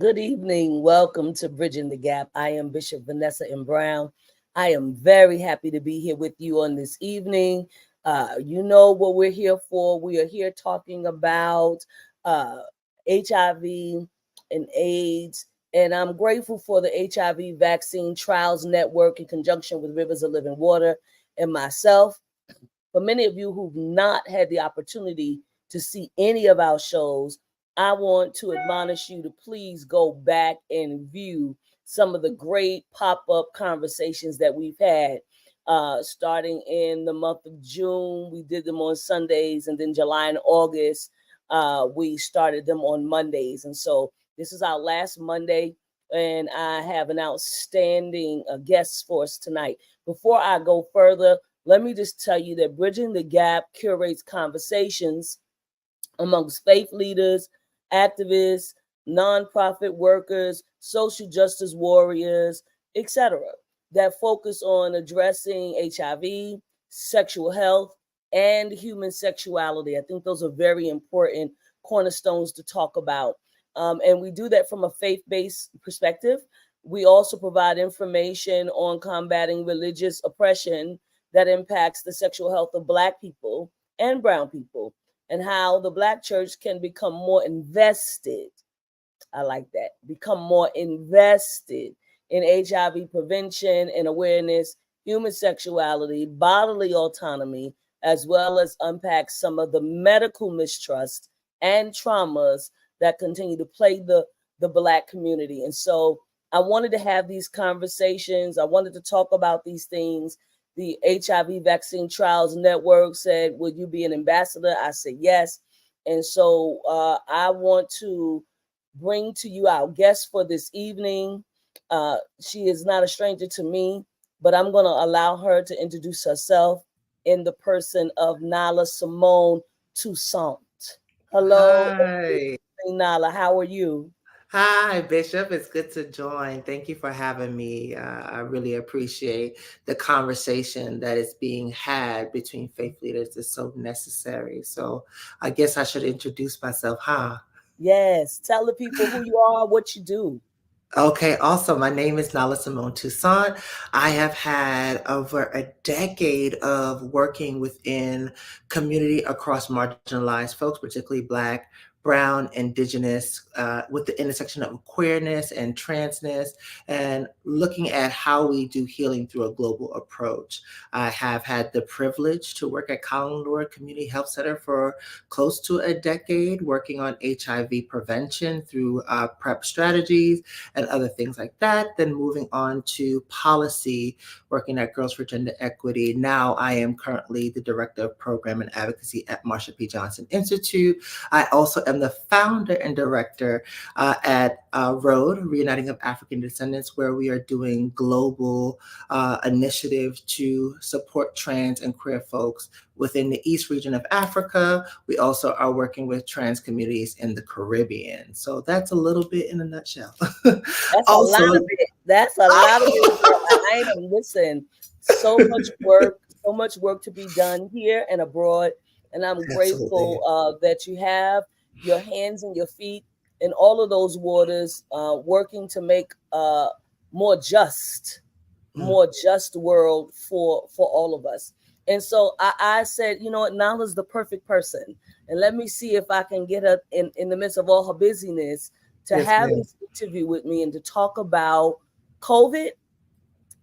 Good evening. Welcome to Bridging the Gap. I am Bishop Vanessa M. Brown. I am very happy to be here with you on this evening. You know what we're here for. We are here talking about uh, HIV and AIDS. And I'm grateful for the HIV Vaccine Trials Network in conjunction with Rivers of Living Water and myself. For many of you who've not had the opportunity to see any of our shows, I want to admonish you to please go back and view some of the great pop-up conversations that we've had. Starting in the month of June, we did them on Sundays, and then July and August, we started them on Mondays. And so this is our last Monday, and I have an outstanding guest for us tonight. Before I go further, let me just tell you that Bridging the Gap curates conversations amongst faith leaders, activists, nonprofit workers, social justice warriors, etc., that focus on addressing HIV, sexual health, and human sexuality. I think those are very important cornerstones to talk about. And we do that from a faith-based perspective. We also provide information on combating religious oppression that impacts the sexual health of Black people and Brown people, and how the Black church can become more invested. I like that. Become more invested in HIV prevention and awareness, human sexuality, bodily autonomy, as well as unpack some of the medical mistrust and traumas that continue to plague the Black community. And so I wanted to have these conversations. I wanted to talk about these things. The HIV Vaccine Trials Network said, "Would you be an ambassador?" I said, yes. And so I want to bring to you our guest for this evening. She is not a stranger to me, but I'm going to allow her to introduce herself in the person of Nala Simone Toussaint. Hello, Hi. Nala. How are you? Hi, Bishop. It's good to join. Thank you for having me. I really appreciate the conversation that is being had between faith leaders. It's so necessary. So I guess I should introduce myself, huh? Yes. Tell the people who you are, what you do. Okay, awesome. My name is Nala Simone Toussaint. I have had over a decade of working within community across marginalized folks, particularly Black, Brown, Indigenous, with the intersection of queerness and transness, and looking at how we do healing through a global approach. I have had the privilege to work at Collinwood Community Health Center for close to a decade, working on HIV prevention through PrEP strategies and other things like that. Then moving on to policy, working at Girls for Gender Equity. Now I am currently the Director of Program and Advocacy at Marsha P. Johnson Institute. I also am the founder and director at ROAD, Reuniting of African Descendants, where we are doing global initiative to support trans and queer folks within the East region of Africa. We also are working with trans communities in the Caribbean. So that's a little bit in a nutshell. That's a Also, lot of it. That's a lot of it. Girl. I ain't listen. So much work to be done here and abroad. And I'm absolutely. grateful that you have your hands and your feet in all of those waters, working to make more just, Mm, more just world for all of us. And so I said, you know what, Nala's the perfect person. And let me see if I can get her in the midst of all her busyness to yes, have ma'am. this interview with me and to talk about COVID,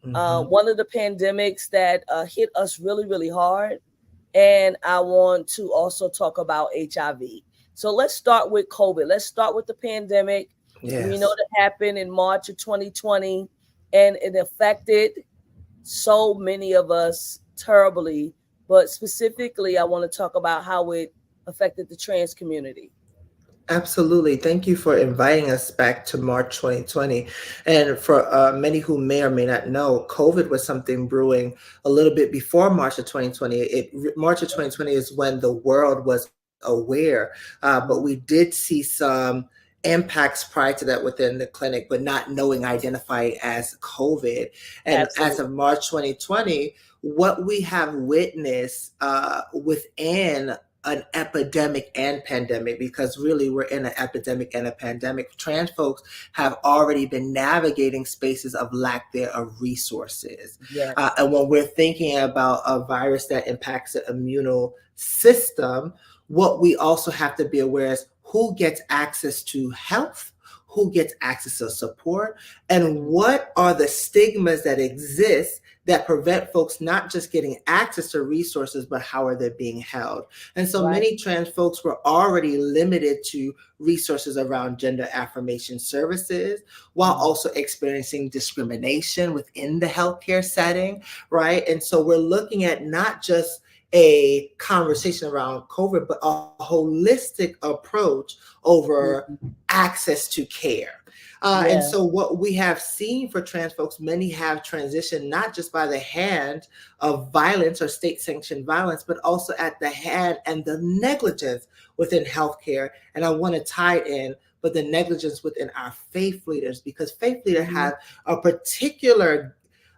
Hmm. one of the pandemics that hit us really, really hard. And I want to also talk about HIV. So let's start with COVID. Let's start with the pandemic. We know Yes. that happened in March of 2020, and it affected so many of us terribly. But specifically, I want to talk about how it affected the trans community. Absolutely. Thank you for inviting us back to March 2020. And for many who may or may not know, COVID was something brewing a little bit before March of 2020. March of 2020 is when the world was aware, but we did see some impacts prior to that within the clinic, but not knowing identified as COVID. And as Absolutely. of March 2020, what we have witnessed within an epidemic and pandemic, because really we're in an epidemic and a pandemic. Trans folks have already been navigating spaces of lack there of resources. Yes. And when we're thinking about a virus that impacts the immune system, what we also have to be aware is who gets access to health, who gets access to support, and what are the stigmas that exist that prevent folks not just getting access to resources, but how are they being held? And so Right. many trans folks were already limited to resources around gender affirmation services, while also experiencing discrimination within the healthcare setting, right? And so we're looking at not just a conversation around COVID, but a holistic approach over Mhm. access to care. And Yeah. so, what we have seen for trans folks, many have transitioned not just by the hand of violence or state sanctioned violence, but also at the hand and the negligence within healthcare. And I want to tie it in, but the negligence within our faith leaders, because faith leaders Mhm. have a particular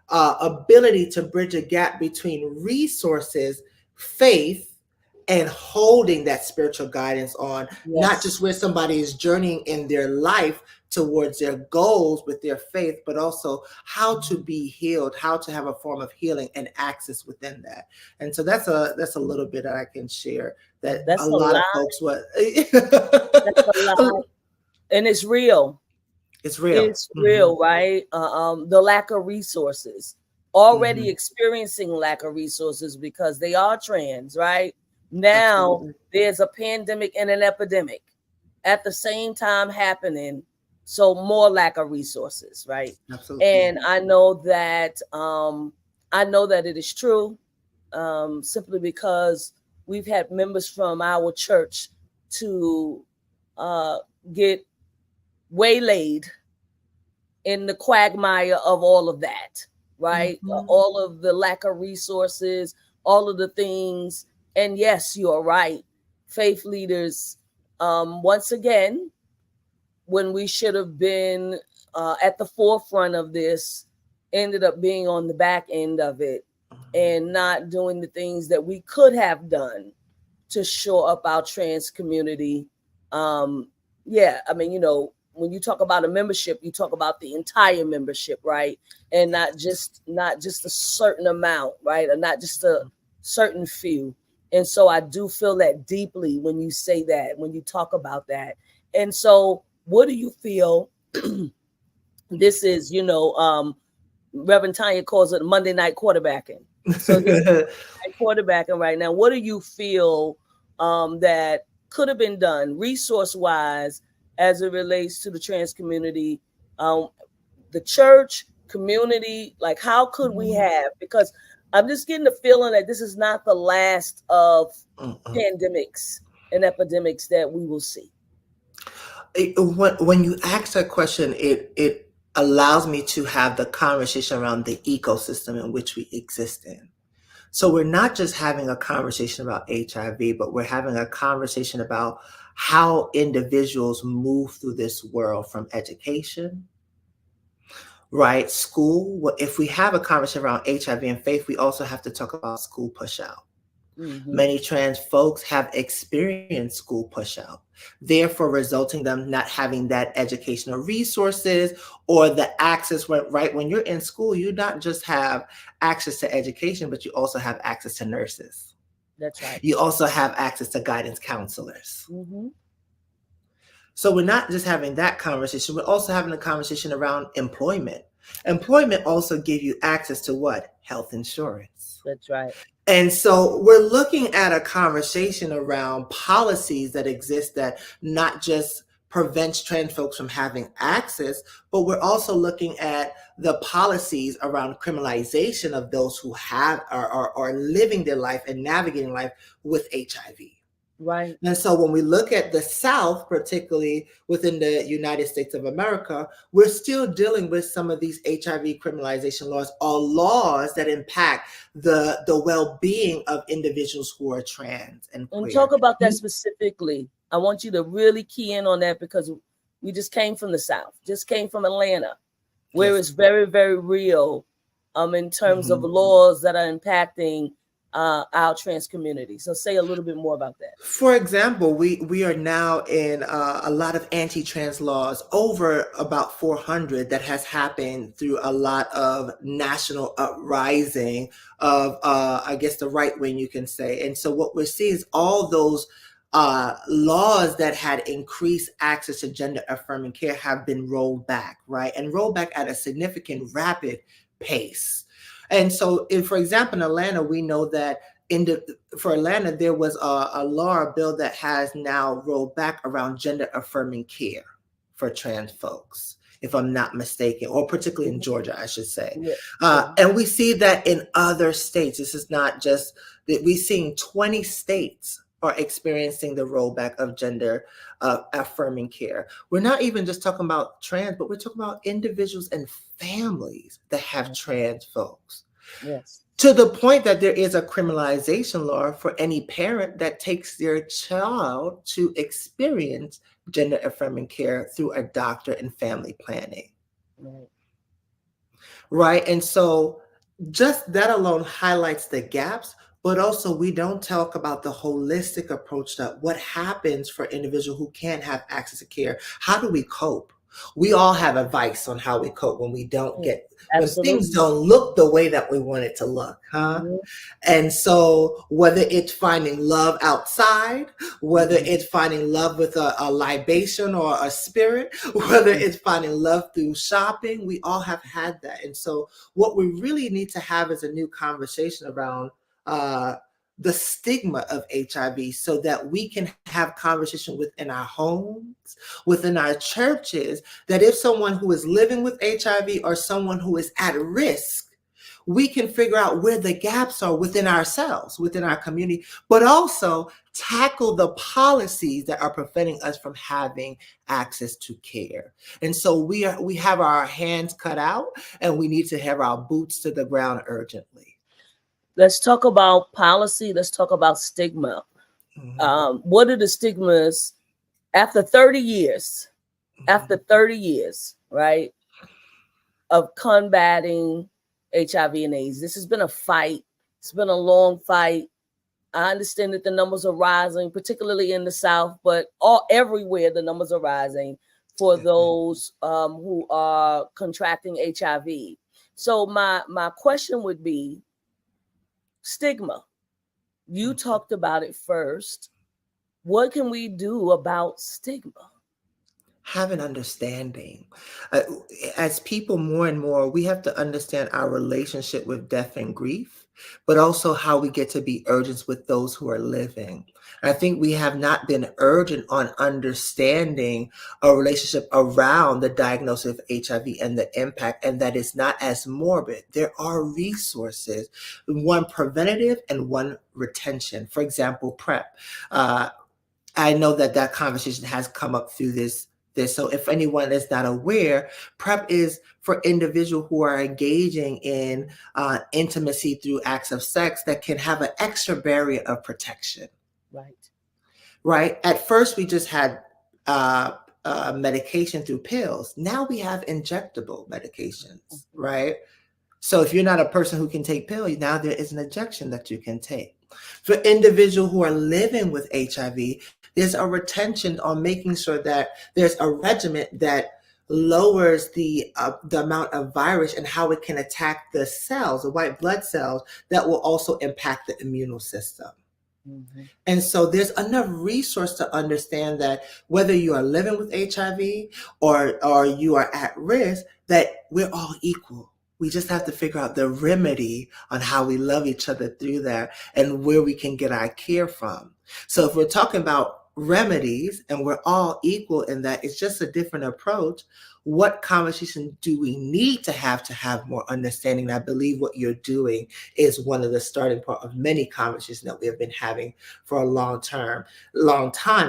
ability to bridge a gap between resources, faith, and holding that spiritual guidance on not Yes. just where somebody is journeying in their life towards their goals with their faith, but also how to be healed, how to have a form of healing and access within that. And so that's a little bit that I can share that a That's a lot lot. of folks would. That's a lot. And it's real. It's real. It's Hmm. real, right? The lack of resources, already Hmm. experiencing lack of resources because they are trans, right? Now Absolutely. there's a pandemic and an epidemic at the same time happening. So more lack of resources, right? Absolutely. And I know that it is true, simply because we've had members from our church to uh, get waylaid in the quagmire of all of that, right? Hmm. All of the lack of resources, all of the things. And yes, you are right. Faith leaders, once again, when we should have been at the forefront of this, ended up being on the back end of it and not doing the things that we could have done to shore up our trans community. Um, yeah, I mean, when you talk about a membership, you talk about the entire membership, right? And not just a certain amount, right? Or not just a certain few. And so I do feel that deeply when you say that, when you talk about that. And so what do you feel? This is, Reverend Tanya calls it Monday night quarterbacking. So this is quarterbacking right now. What do you feel that could have been done resource wise as it relates to the trans community, um, the church community? Like, how could we have? Because I'm just getting the feeling that this is not the last of Mm-mm. pandemics and epidemics that we will see. When you ask that question, it allows me to have the conversation around the ecosystem in which we exist in. So we're not just having a conversation about HIV, but we're having a conversation about how individuals move through this world, from education, right? School. If we have a conversation around HIV and faith, we also have to talk about school push out. Mm-hmm. Many trans folks have experienced school push out, therefore resulting them not having that educational resources or the access. When you're in school, you not just have access to education, but you also have access to nurses. That's right. You also have access to guidance counselors. Mm-hmm. So we're not just having that conversation, we're also having a conversation around employment. Employment also gives you access to what? Health insurance. That's right. And so we're looking at a conversation around policies that exist that not just prevents trans folks from having access, but we're also looking at the policies around criminalization of those who have are living their life and navigating life with HIV. Right. And so when we look at the South, particularly within the United States of America, we're still dealing with some of these HIV criminalization laws, or laws that impact the well-being of individuals who are trans and And queer. talk about that specifically. I want you to really key in on that because we just came from the South, just came from Atlanta, where Yes. it's very, very real in terms of Mhm. laws that are impacting our trans community. So say a little bit more about that. For example, we are now in a lot of anti-trans laws, over about 400, that has happened through a lot of national uprising of, I guess, the right wing, you can say. And so what we're seeing is all those laws that had increased access to gender affirming care have been rolled back, right? And rolled back at a significant, rapid pace. And so, for example, in Atlanta, we know that for Atlanta, there was a law, a bill that has now rolled back around gender affirming care for trans folks, if I'm not mistaken, or particularly in Georgia, I should say. Yeah. Yeah. And we see that in other states. This is not just that we're seeing 20 states are experiencing the rollback of gender affirming care. We're not even just talking about trans, but we're talking about individuals and families that have trans folks. Yes. To the point that there is a criminalization law for any parent that takes their child to experience gender affirming care through a doctor and family planning. Right. Right. And so just that alone highlights the gaps, but also we don't talk about the holistic approach to what happens for individuals who can't have access to care. How do we cope? We all have advice on how we cope when we don't get, when things Absolutely. don't look the way that we want it to look, huh? Mhm. And so whether it's finding love outside, whether Mhm. it's finding love with a libation or a spirit, whether it's finding love through shopping, we all have had that. And so what we really need to have is a new conversation around uh, the stigma of HIV, so that we can have conversation within our homes, within our churches, that if someone who is living with HIV or someone who is at risk, we can figure out where the gaps are within ourselves, within our community, but also tackle the policies that are preventing us from having access to care. And so we have our hands cut out, and we need to have our boots to the ground urgently. Let's talk about policy. Let's talk about stigma. Mhm. What are the stigmas after 30 years? After 30 years, right, of combating HIV and AIDS. This has been a fight. It's been a long fight. I understand that the numbers are rising, particularly in the South, but all everywhere the numbers are rising for those who are contracting HIV. So my question would be stigma. You talked about it first. What can we do about stigma? Have an understanding. Uh, as people, more and more, we have to understand our relationship with death and grief, but also how we get to be urgent with those who are living. I think we have not been urgent on understanding a relationship around the diagnosis of HIV and the impact, and that it's not as morbid. There are resources, one preventative and one retention. For example, PrEP. I know that that conversation has come up through this. So if anyone is not aware, PrEP is for individuals who are engaging in intimacy through acts of sex that can have an extra barrier of protection. Right. Right? At first, we just had medication through pills. Now we have injectable medications, right? So if you're not a person who can take pills, now there is an injection that you can take. For individuals who are living with HIV, there's a retention on making sure that there's a regimen that lowers the amount of virus and how it can attack the cells, the white blood cells, that will also impact the immune system. Mm-hmm. And so there's enough resource to understand that whether you are living with HIV or you are at risk, that we're all equal. We just have to figure out the remedy on how we love each other through that and where we can get our care from. So if we're talking about remedies and we're all equal in that, it's just a different approach. What conversation do we need to have more understanding? And I believe what you're doing is one of the starting point of many conversations that we have been having for a long time,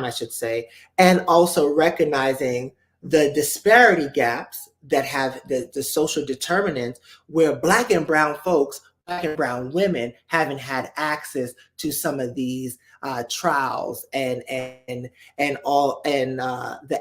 I should say, and also recognizing the disparity gaps that have the social determinants where Black and brown folks, Black and brown women haven't had access to some of these trials and the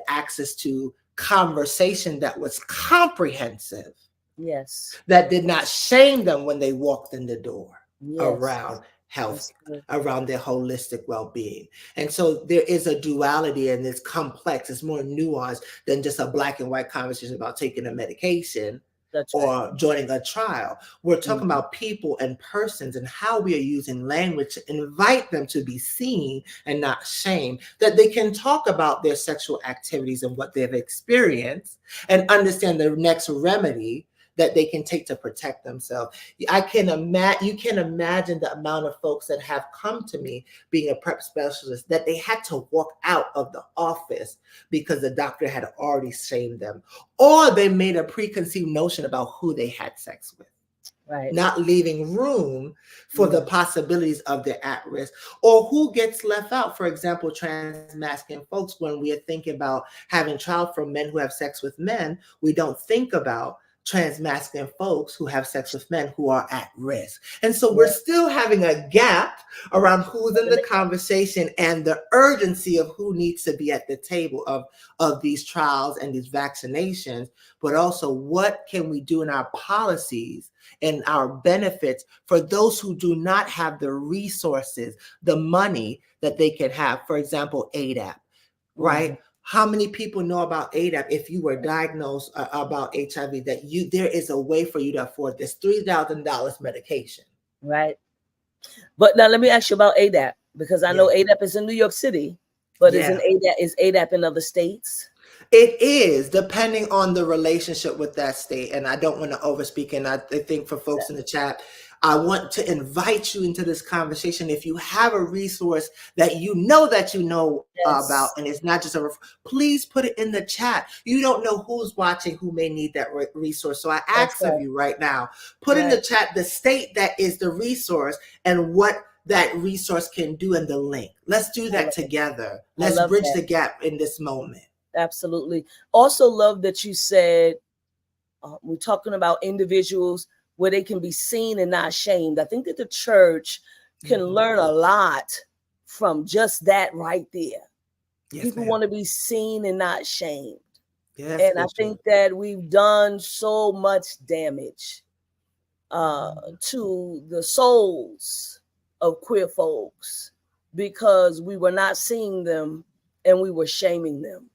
access to conversation that was comprehensive, Yes. that did not shame them when they walked in the door Yes. around health, That's good. around their holistic well-being. And so there is a duality, and it's complex, it's more nuanced than just a black and white conversation about taking a medication That's right. or joining a trial. We're talking Mhm. about people and persons and how we are using language to invite them to be seen and not shamed, that they can talk about their sexual activities and what they've experienced and understand the next remedy that they can take to protect themselves. I can imagine, you can imagine the amount of folks that have come to me being a prep specialist that they had to walk out of the office because the doctor had already shamed them, or they made a preconceived notion about who they had sex with, Right. not leaving room for the Yes. possibilities of their at risk, or who gets left out. For example, trans-masculine folks, when we are thinking about having trial for men who have sex with men, we don't think about trans-masculine folks who have sex with men who are at risk. And so we're Yeah. still having a gap around who's in the conversation and the urgency of who needs to be at the table of these trials and these vaccinations, but also what can we do in our policies and our benefits for those who do not have the resources, the money that they can have. For example, ADAP, Mhm. right? How many people know about ADAP? If you were diagnosed about HIV, that there is a way for you to afford this $3,000 medication. Right. But now let me ask you about ADAP, because I know Yeah. ADAP is in New York City, but Yeah. Is ADAP in other states? It is, depending on the relationship with that state. And I don't want to overspeak. And I think for folks in the chat, I want to invite you into this conversation. If you have a resource that you know about, Yes. and it's not just please put it in the chat. You don't know who's watching who may need that resource. So I That's ask of right. you right now, put in Right. the chat the state that is the resource and what that resource can do, and the link. Let's do I that love it. together. I Let's love bridge that. the gap in this moment. Absolutely. Also love that you said we're talking about individuals where they can be seen and not shamed. I think that the church can Mhm. learn a lot from just that right there. Yes, People ma'am. want to be seen and not shamed. Yes, And I Bishop. think that we've done so much damage Mhm. to the souls of queer folks because we were not seeing them and we were shaming them.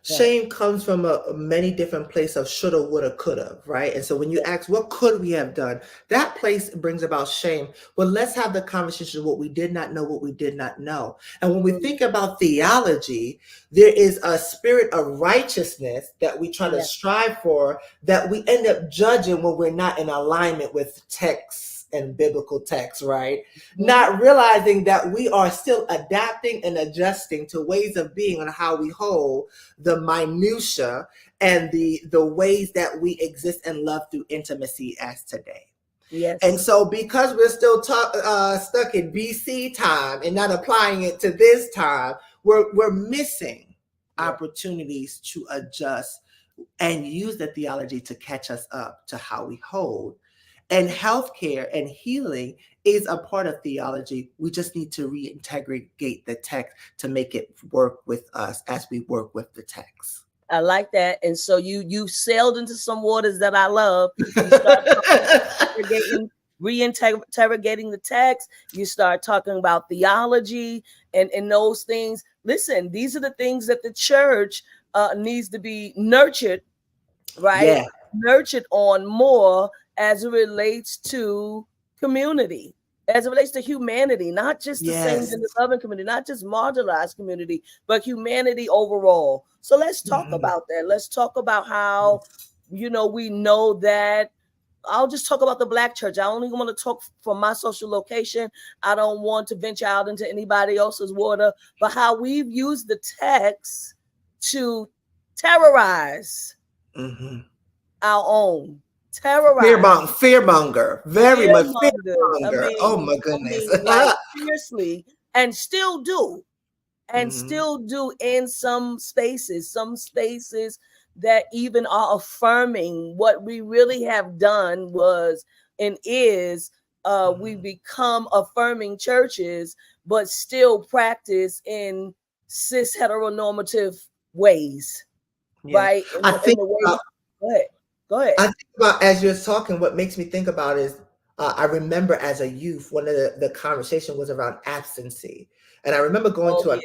Right. Shame comes from a many different place of shoulda, woulda, coulda, right? And so when you Yeah. ask, what could we have done? That place brings about shame. Well, let's have the conversation of what we did not know, what we did not know. And when we Mm, think about theology, there is a spirit of righteousness that we try to yeah. strive for that we end up judging when we're not in alignment with texts and biblical texts, right? Mhm. Not realizing that we are still adapting and adjusting to ways of being on how we hold the minutia and the ways that we exist and love through intimacy as today. And Yes. so because we're still stuck in BC time and not applying it to this time, we're missing Yeah. opportunities to adjust and use the theology to catch us up to how we hold. And healthcare and healing is a part of theology. We just need to reintegrate the text to make it work with us as we work with the text. I like that. And so you sailed into some waters that I love. You start talking about interrogating, reinterrogating the text. You start talking about theology and those things. Listen, these are the things that the church needs to be nurtured, right? Yeah. Nurtured on more as it relates to community, as it relates to humanity, not just the same Yes. gender loving community, not just marginalized community, but humanity overall. So let's talk Mhm. about that. Let's talk about how, we know that. I'll just talk about the Black church. I only want to talk from my social location. I don't want to venture out into anybody else's water, but how we've used the text to terrorize Mhm. our own, terrorize, Fearmonger, very much fearmonger. fearmonger. Oh my I goodness. mean, like seriously, and Mhm. still do in some spaces that even are affirming what we really have done was and is. We Mhm. become affirming churches, but still practice in cis heteronormative ways, Yeah. right? I In think the about ways. Go ahead. Go ahead. I think about as you're talking, what makes me think about is I remember as a youth, one of the conversation was around abstinency, and I remember going Oh to yeah,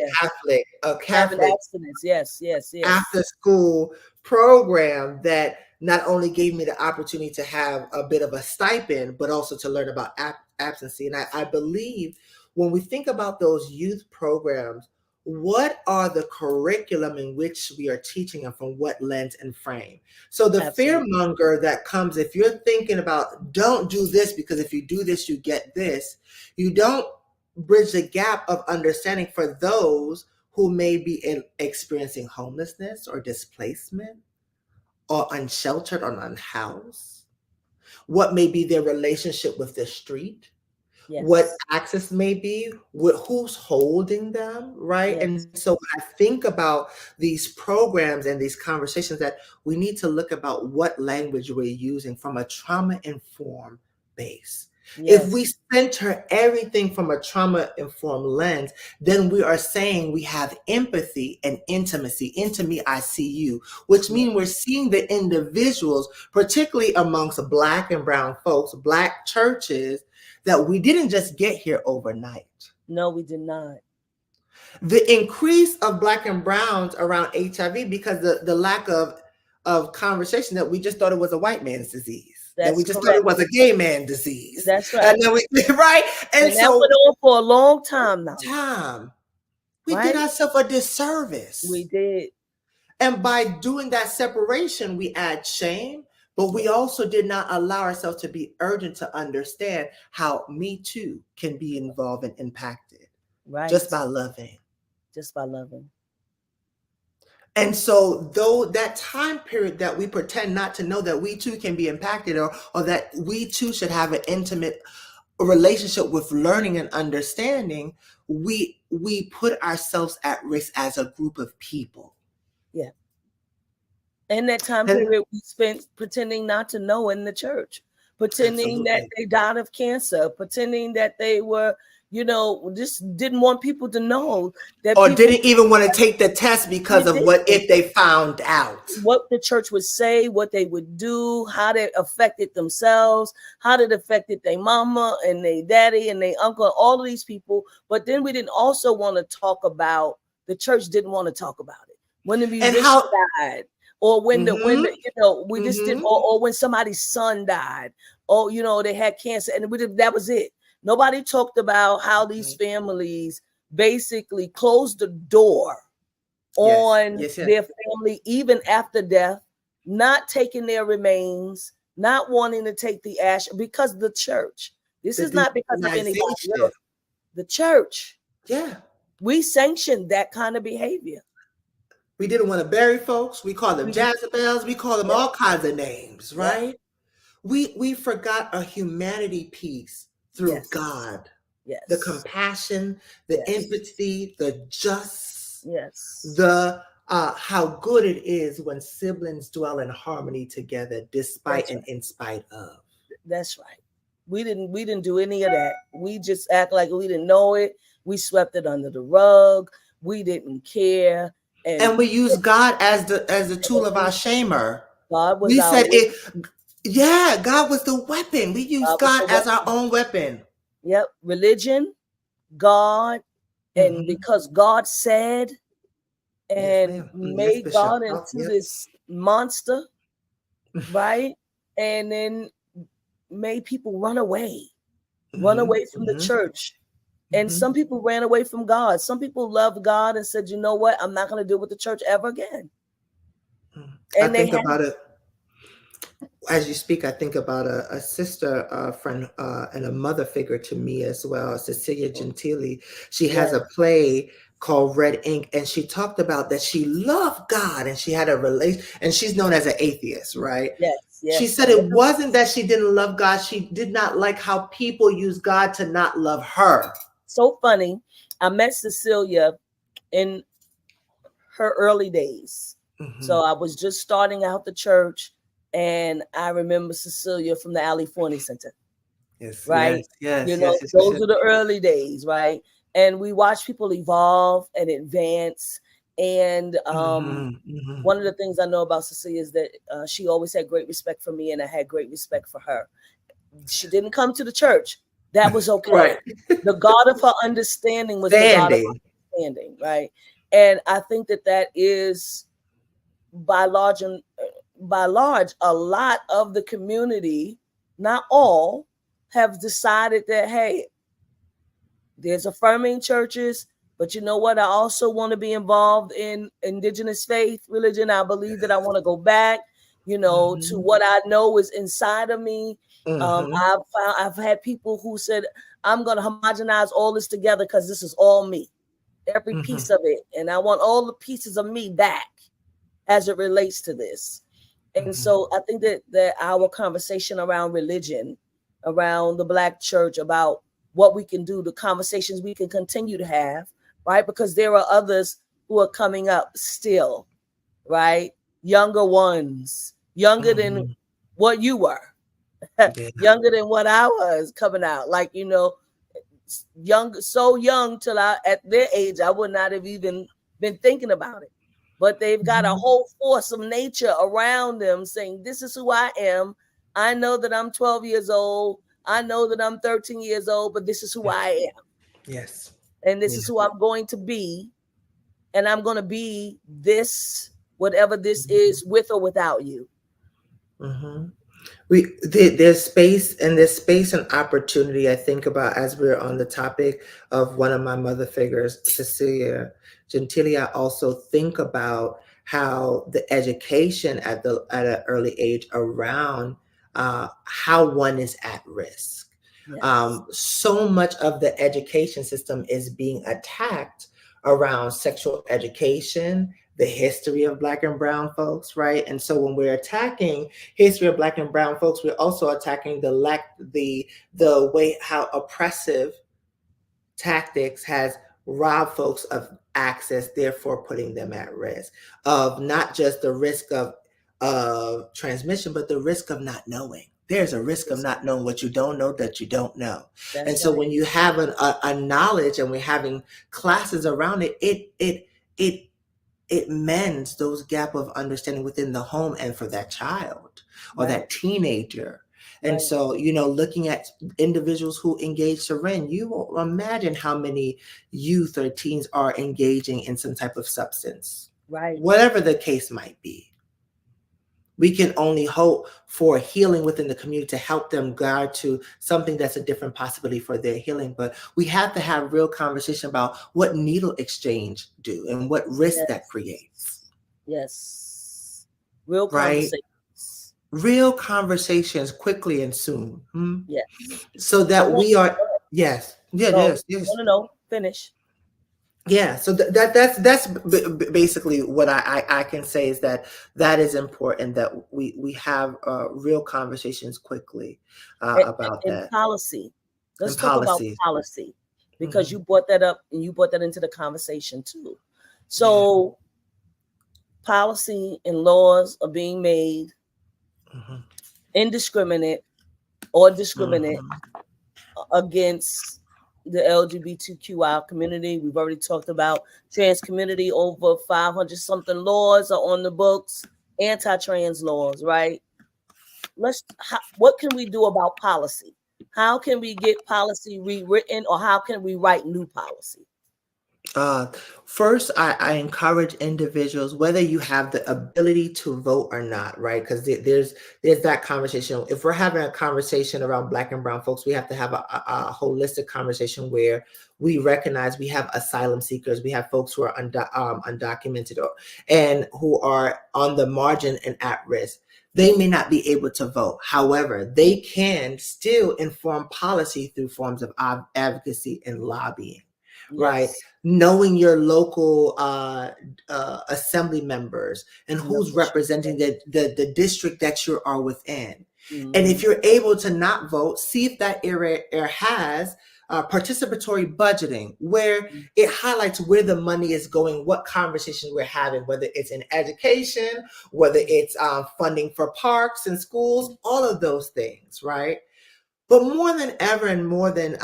A having Catholic abstinence. Yes, yes, after yes, school program that not only gave me the opportunity to have a bit of a stipend, but also to learn about absentee. And I believe when we think about those youth programs, what are the curriculum in which we are teaching them from what lens and frame? So the fear absolutely. monger that comes, if you're thinking about don't do this because if you do this, you get this, you don't bridge the gap of understanding for those who may be experiencing homelessness or displacement or unsheltered or unhoused, what may be their relationship with the street, what Yes, access may be, who's holding them, right? And yes, so when I think about these programs and these conversations, that we need to look about what language we're using from a trauma informed base. If we yes, center everything from a trauma informed lens, then we are saying we have empathy and intimacy. Into me, I see you, which means we're yes. seeing the individuals, particularly amongst Black and Brown folks, Black churches, that we didn't just get here overnight. No, we did not. The increase of Black and Browns around HIV because the lack of conversation, that we just thought it was a white man's disease, that we That's just thought it correct. was a gay man disease, That's and right. then we right, and And that so went on for a long time now, time we did right? ourselves a We disservice, did. and by doing that separation, we add shame. But we Yeah, also did not allow ourselves to be urgent to understand how Me Too can be involved and impacted just right. by loving. Just by loving. And so, though that time period that we pretend not to know that we too can be impacted, or that we too should have an intimate relationship with learning and understanding, we put ourselves at risk as a group of people. Yeah. In that time And period, we spent pretending not to know in the church, pretending that absolutely. they died of cancer, pretending that they were, just didn't want people to know that Or people didn't even want to take the test because we of what didn't. if they found out. What the church would say, what they would do, how they affected themselves, how it affected their mama and their daddy and their uncle, all of these people. But then we didn't also want to talk about the church didn't want to talk about it when the And musician how, died, or when mm-hmm, the we just didn't, mm-hmm, or when somebody's son died, or they had cancer, and that was it. Nobody talked about how these families basically closed the door yes, on yes, yes. their family even after death, not taking their remains, not wanting to take the ash because the church. This The is not because of anybody demonization. else. The church. Yeah. We sanctioned that kind of behavior. We didn't want to bury folks. We called them We did. Jezebels. We called them Yep. all kinds of names, Yep. right? We forgot a humanity piece through Yes. God. The Yes. compassion, the Yes. empathy, the just, Yes. the how good it is when siblings dwell in harmony together, despite That's and right. in spite of. That's right. We didn't do any of that. We just act like we didn't know it. We swept it under the rug. We didn't care. And And we use God as the tool of our shamer. God was We our said witness. it. Yeah, God was the weapon. We used God was God the as our weapon. own weapon. Yep. Religion, God, and Hmm. because God said Yes, and ma'am. Yes, made Bishop. God Oh, into yep. this monster, right? And then made people run Hmm. away from the Hmm. church. And Hmm. some people ran away from God. Some people loved God and said, you know what? I'm not going to deal with the church ever again. I And they think had, about it as you speak. I think about a sister, friend, and a mother figure to me as well, Cecilia Gentili. She has yes, a play called Red Ink, and she talked about that she loved God and she had a relation, and she's known as an atheist, right? yes, She yes. said I it know. wasn't that she didn't love God, she did not like how people use God to not love her. So funny. I met Cecilia in her early days. Hmm. So I was just starting out the church, and I remember Cecilia from the Alley Forney Center, Yes, yes, right? yes, yes, yes, yes, Those yes. are the early days, right? And we watch people evolve and advance. And Hmm. Hmm. one of the things I know about Cecilia is that she always had great respect for me, and I had great respect for her. She didn't come to the church. That was Right. okay. The God of her understanding was the God of Standing. understanding, right? And I think that that is by large and by large, a lot of the community, not all, have decided that hey, there's affirming churches, but you know what? I also want to be involved in indigenous faith, religion. I believe that I want to go back, to Mm-hmm. what I know is inside of me. Mm-hmm. I've had people who said, I'm going to homogenize all this together because this is all me, every Mm-hmm. piece of it. And I want all the pieces of me back as it relates to this. And Mm-hmm. so I think that our conversation around religion, around the Black church, about what we can do, the conversations we can continue to have, right? Because there are others who are coming up still, right? Younger ones, younger than Mm-hmm. what you were, Yeah. younger than what I was coming out. Like, young, so young till I, at their age, I would not have even been thinking about it. But they've got a Mm-hmm. whole force of nature around them saying, this is who I am. I know that I'm 12 years old. I know that I'm 13 years old, but this is who Yes. I am. Yes. And this Yeah. is who I'm going to be. And I'm going to be this, whatever this is, with or without you. Mm-hmm. There's space and opportunity. I think about, as we're on the topic of one of my mother figures, Cecilia Gentili. I also think about how the education at an early age around how one is at risk. Yes. So much of the education system is being attacked around sexual education, the history of Black and Brown folks, right? And so when we're attacking history of Black and Brown folks, we're also attacking the way how oppressive tactics has robbed folks of access, therefore putting them at risk of not just the risk of transmission, but the risk of not knowing. There's a risk of not knowing what you don't know that you don't know. And That's so right. when you have a knowledge and we're having classes around it, it it mends those gap of understanding within the home and for that child or Right. that teenager. And Right. so, looking at individuals who engage Seren, you will imagine how many youth or teens are engaging in some type of substance, Right. whatever the case might be. We can only hope for healing within the community to help them guide to something that's a different possibility for their healing. But we have to have real conversation about what needle exchange do and what risk that creates, Yes. Yes. Real right? conversations. Real conversations quickly and soon, Yes. so I that want we are, yes, yeah, no, yes, yes. no. Finish. Yeah, so that's basically what I can say is that that is important, that we have real conversations quickly And, about and that, policy. Let's and talk about policies. policy because Hmm. you brought that up and you brought that into the conversation too. Yeah. So policy and laws are being made Hmm. indiscriminate or discriminate Hmm. against the LGBTQI community. We've already talked about trans community. Over 500 something laws are on the books, anti-trans laws, right? What can we do about policy? How can we get policy rewritten, or how can we write new policy? Uh, First, I encourage individuals, whether you have the ability to vote or not, right? Because there's that conversation. If we're having a conversation around Black and Brown folks, we have to have a holistic conversation where we recognize we have asylum seekers, we have folks who are undocumented and who are on the margin and at risk. They may not be able to vote. However, they can still inform policy through forms of advocacy and lobbying, right? Yes. Knowing your local assembly members and No, who's for sure. representing the district that you are within. And if Mm-hmm. you're able to not vote, see if that area has participatory budgeting, where it highlights where the money is going, what conversations we're having, whether it's in education, whether it's funding for parks and schools, all of those things, right? But more than ever, and more than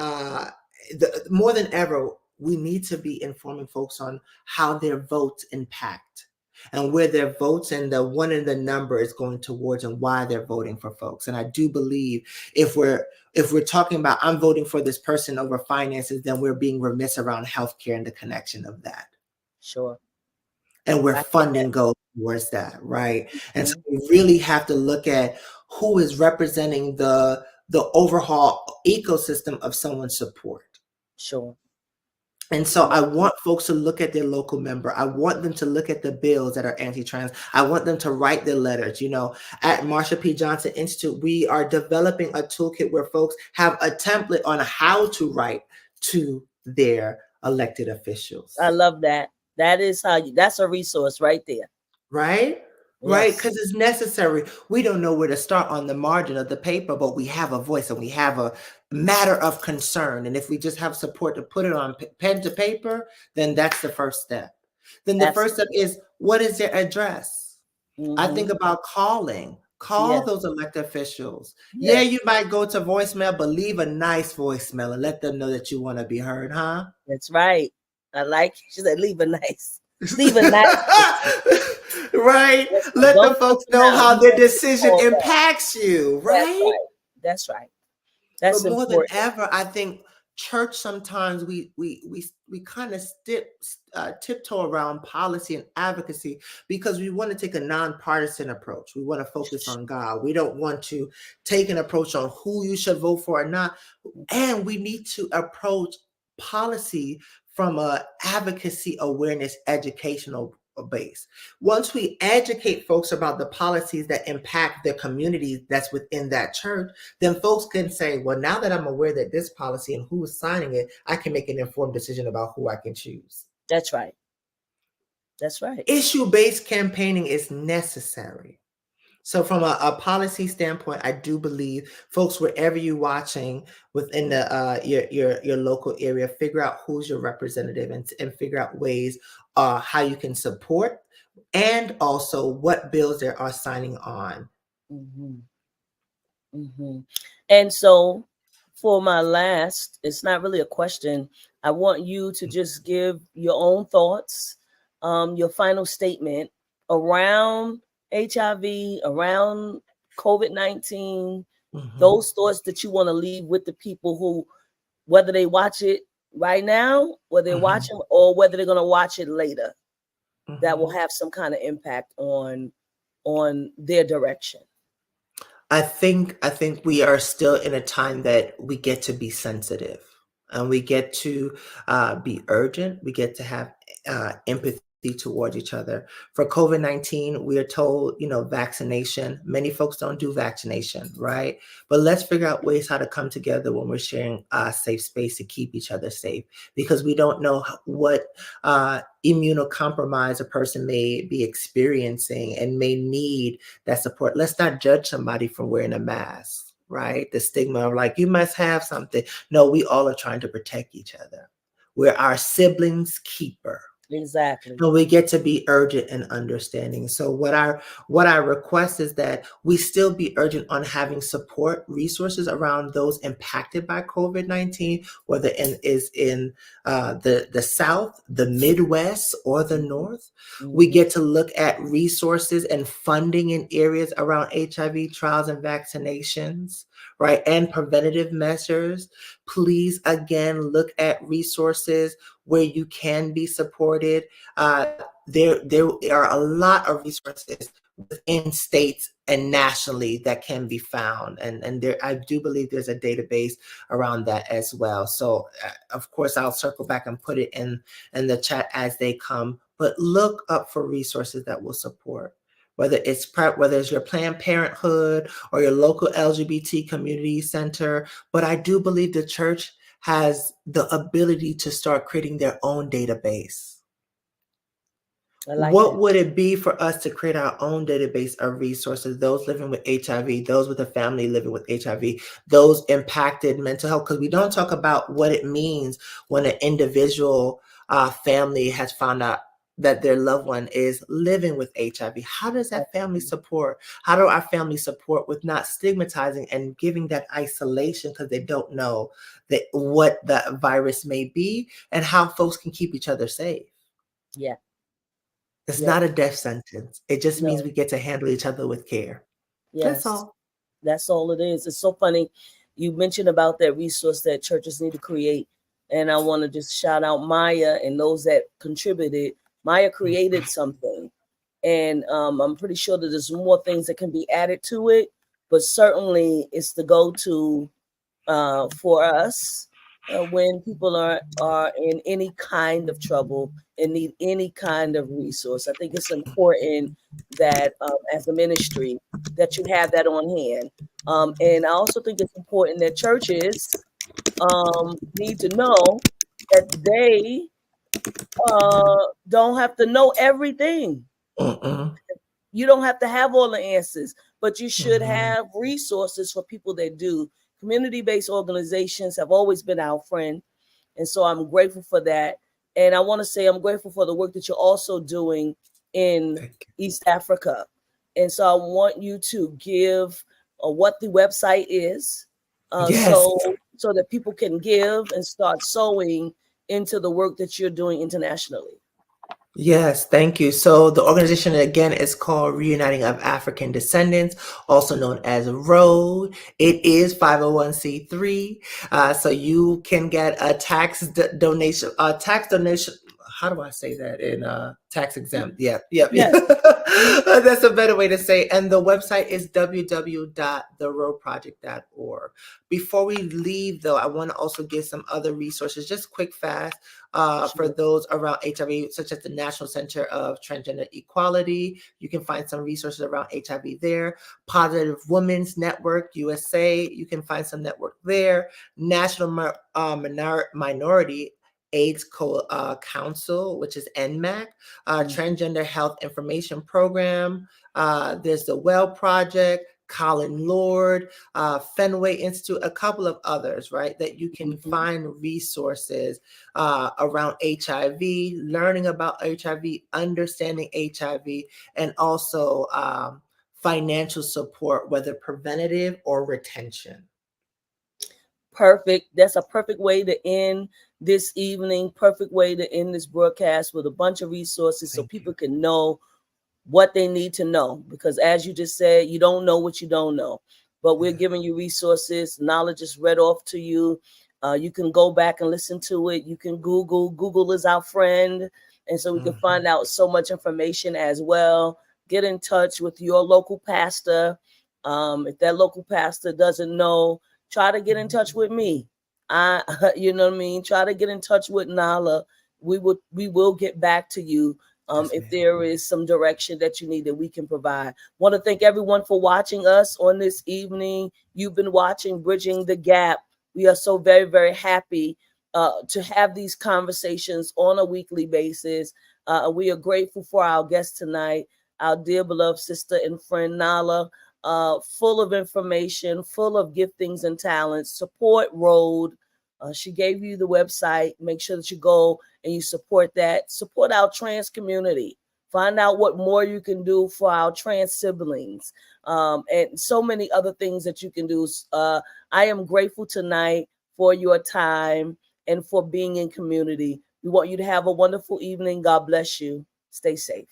ever, we need to be informing folks on how their votes impact. and where their votes and the one in the number is going towards and why they're voting for folks. And I do believe if we're talking about I'm voting for this person over finances, then we're being remiss around healthcare and the connection of that. Sure. And where I hear that. funding goes towards that, right? And so Mhm. we really have to look at who is representing the overall ecosystem of someone's support. Sure. And so I I like want folks to look at their local member. I want them to look at the bills that are anti-trans. I want them to write their letters. At Marsha P. Johnson Institute, we are developing a toolkit where folks have a template on how to write to their elected I officials. love that. That is how you that's a resource right there. Right? Right? Yes. Because it's necessary. We don't know where to start on the margin of the paper, but we have a voice and we have a matter of concern. And if we just have support to put it on pen to paper, then that's the first step. Then the first step Absolutely. is, what is their address? I Mm-hmm. think about call Yes. those elected officials. Yeah, Yes. you might go to voicemail, but leave a nice voicemail and let them know that you want to be heard, huh? That's right. I like she said leave a nice voicemail. Right? That's right. Let the Don't cuss folks them know out. how You their want them to decision call back. impacts you, That's right? right. That's right. But That's more than important. ever, I think church sometimes we kind of tiptoe around policy and advocacy because we want to take a nonpartisan approach. We want to focus on God. We don't want to take an approach on who you should vote for or not. And we need to approach policy from a advocacy, awareness, educational base. Once we educate folks about the policies that impact the community that's within that church, then folks can say, well, now that I'm aware that this policy and who is signing it, I can make an informed decision about who I can choose. That's right. That's right. Issue-based campaigning is necessary. So from a policy standpoint, I do believe folks, wherever you're watching within the your local area, figure out who's your representative and figure out ways how you can support and also what bills they are signing on. Mm-hmm. Mm-hmm. And so for my last, it's not really a question. I want you to just give your own thoughts, your final statement around HIV, around COVID-19, Mhm, those thoughts that you want to leave with the people who, whether they watch it right now, whether they're mhm, watching, or whether they're going to watch it later, that will mhm. have some kind of impact on their direction. I think we are still in a time that we get to be sensitive and we get to be urgent. We get to have empathy towards each other. For COVID-19, we are told, vaccination. Many folks don't do vaccination, right? But let's figure out ways how to come together when we're sharing a safe space to keep each other safe because we don't know what immunocompromise a person may be experiencing and may need that support. Let's not judge somebody for wearing a mask, right? The stigma of like, you must have something. No, we all are trying to protect each other. We're our siblings' keeper. Exactly. And we get to be urgent and understanding. So what I request is that we still be urgent on having support resources around those impacted by COVID-19, whether is in the South, the Midwest, or the North. We Mm-hmm. get to look at resources and funding in areas around HIV trials and vaccinations, right, and preventative measures. Please again look at resources where you can be supported. There are a lot of resources within states and nationally that can be found, and there I do believe there's a database around that as well. So of course I'll circle back and put it in the chat as they come. But look up for resources that will support. Whether it's your Planned Parenthood or your local LGBT community center, but I do believe the church has the ability to start creating their own database. I like What that. would it be for us to create our own database of resources, those living with HIV, those with a family living with HIV, those impacted mental health? Because we don't talk about what it means when an individual family has found out that their loved one is living with HIV. How does that family support? How do our family support with not stigmatizing and giving that isolation because they don't know that what the virus may be and how folks can keep each other safe? Yeah. It's Yes. not a death sentence. It just means No. we get to handle each other with care. That's Yes. all. That's all it is. It's so funny. You mentioned about that resource that churches need to create. And I want to just shout out Maya and those that contributed. Maya created something. And I'm pretty sure that there's more things that can be added to it. But certainly it's the go to for us when people are in any kind of trouble and need any kind of resource. I think it's important that as a ministry that you have that on hand. And I also think it's important that churches need to know that they don't have to know everything. Mm-mm. You don't have to have all the answers, but you should Mhm. have resources for people that do. Community based organizations have always been our friend. And so I'm grateful for that. And I want to say I'm grateful for the work that you're also doing in Thank you. East Africa. And so I want you to give what the website is, Yes. so that people can give and start sowing into the work that you're doing internationally. Yes, thank you. So the organization again is called Reuniting of African Descendants, also known as ROAD. It is 501c3. So you can get a donation, tax donation. How do I say that in tax exempt? Yep, yep, Yes. yeah. That's a better way to say. And the website is www.theroadproject.org. Before we leave, though, I want to also give some other resources, just quick, fast, for Sure. those around HIV, such as the National Center of Transgender Equality. You can find some resources around HIV there. Positive Women's Network USA, you can find some network there. National Minority AIDS Council, which is NMAC, Transgender Health Information Program. There's the Well Project, Colin Lord, Fenway Institute, a couple of others, right? That you can Mhm. find resources around HIV, learning about HIV, understanding HIV, and also financial support, whether preventative or retention. Perfect. That's a perfect way to end this evening. Perfect way to end this broadcast with a bunch of resources so Thank you. people can know what they need to know. Because as you just said, you don't know what you don't know. But we're Yeah. giving you resources. Knowledge is read off to you. You can go back and listen to it. You can Google. Google is our friend. And so we can Mhm. find out so much information as well. Get in touch with your local pastor. If that local pastor doesn't know, try to get in touch with me. I, you know what I mean? Try to get in touch with Nala. We will get back to you Yes, if ma'am. there is some direction that you need that we can provide. Want to thank everyone for watching us on this evening. You've been watching Bridging the Gap. We are so very, very happy to have these conversations on a weekly basis. We are grateful for our guest tonight, our dear beloved sister and friend Nala, full of information, full of giftings and talents. Support Road. She gave you the website. Make sure that you go and you support that. Support our trans community. Find out what more you can do for our trans siblings, and so many other things that you can do. I am grateful tonight for your time and for being in community. We want you to have a wonderful evening. God bless you. Stay safe.